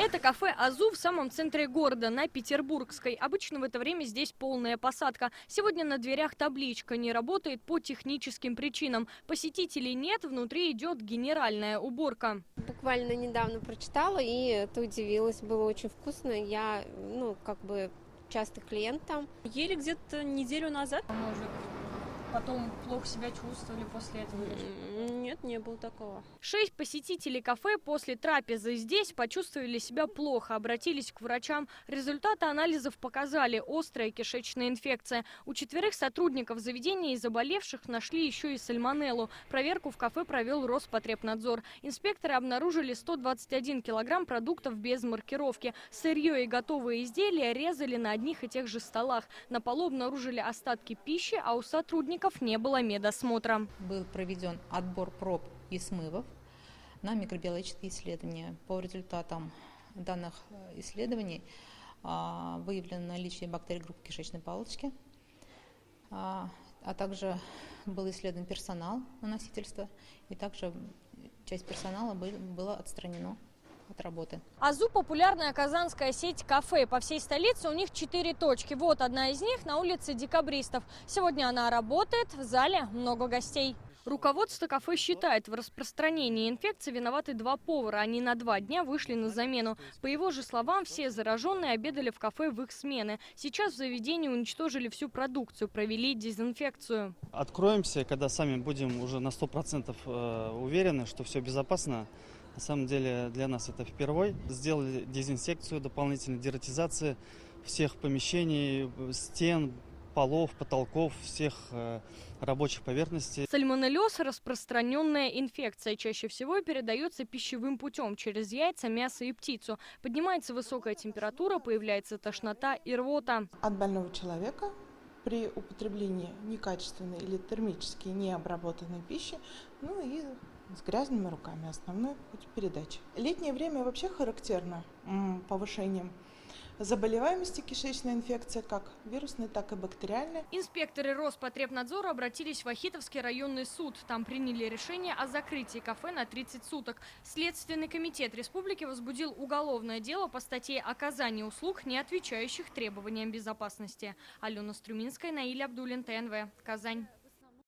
Это кафе «Азу» в самом центре города, на Петербургской. Обычно в это время здесь полная посадка. Сегодня на дверях табличка «Не работает по техническим причинам». Посетителей нет, внутри идет генеральная уборка. Буквально недавно прочитала, и это удивилась. Было очень вкусно. Я, частый клиент там. Ели где-то неделю назад. Может, потом плохо себя чувствовали после этого? Нет, не было такого. 6 посетителей кафе после трапезы здесь почувствовали себя плохо, обратились к врачам. Результаты анализов показали острая кишечная инфекция. У 4 сотрудников заведения и заболевших нашли еще и сальмонеллу. Проверку в кафе провел Роспотребнадзор. Инспекторы обнаружили 121 килограмм продуктов без маркировки. Сырье и готовые изделия резали на одних и тех же столах. На полу обнаружили остатки пищи, а у сотрудников не было медосмотра. Был проведен отбор проб и смывов на микробиологические исследования. По результатам данных исследований выявлено наличие бактерий группы кишечной палочки, а также был исследован персонал на носительство, и также часть персонала была отстранена от работы. «Азу» – популярная казанская сеть кафе. По всей столице у них 4 точки. Вот одна из них на улице Декабристов. Сегодня она работает, в зале много гостей. Руководство кафе считает, в распространении инфекции виноваты 2 повара. Они на 2 дня вышли на замену. По его же словам, все зараженные обедали в кафе в их смены. Сейчас в заведении уничтожили всю продукцию, провели дезинфекцию. Откроемся, когда сами будем уже на 100% уверены, что все безопасно. На самом деле для нас это впервой. Сделали дезинсекцию, дополнительную дератизацию всех помещений, стен, полов, потолков, всех рабочих поверхностей. Сальмонеллез – распространенная инфекция. Чаще всего передается пищевым путем, через яйца, мясо и птицу. Поднимается высокая температура, появляется тошнота и рвота. От больного человека при употреблении некачественной или термически необработанной пищи, и с грязными руками, основной путь передачи. Летнее время вообще характерно повышением заболеваемости кишечной инфекции, как вирусной, так и бактериальной. Инспекторы Роспотребнадзора обратились в Вахитовский районный суд. Там приняли решение о закрытии кафе на 30 суток. Следственный комитет республики возбудил уголовное дело по статье «Оказание услуг, не отвечающих требованиям безопасности». Алена Струминская, Наиля Абдуллин, ТНВ, Казань.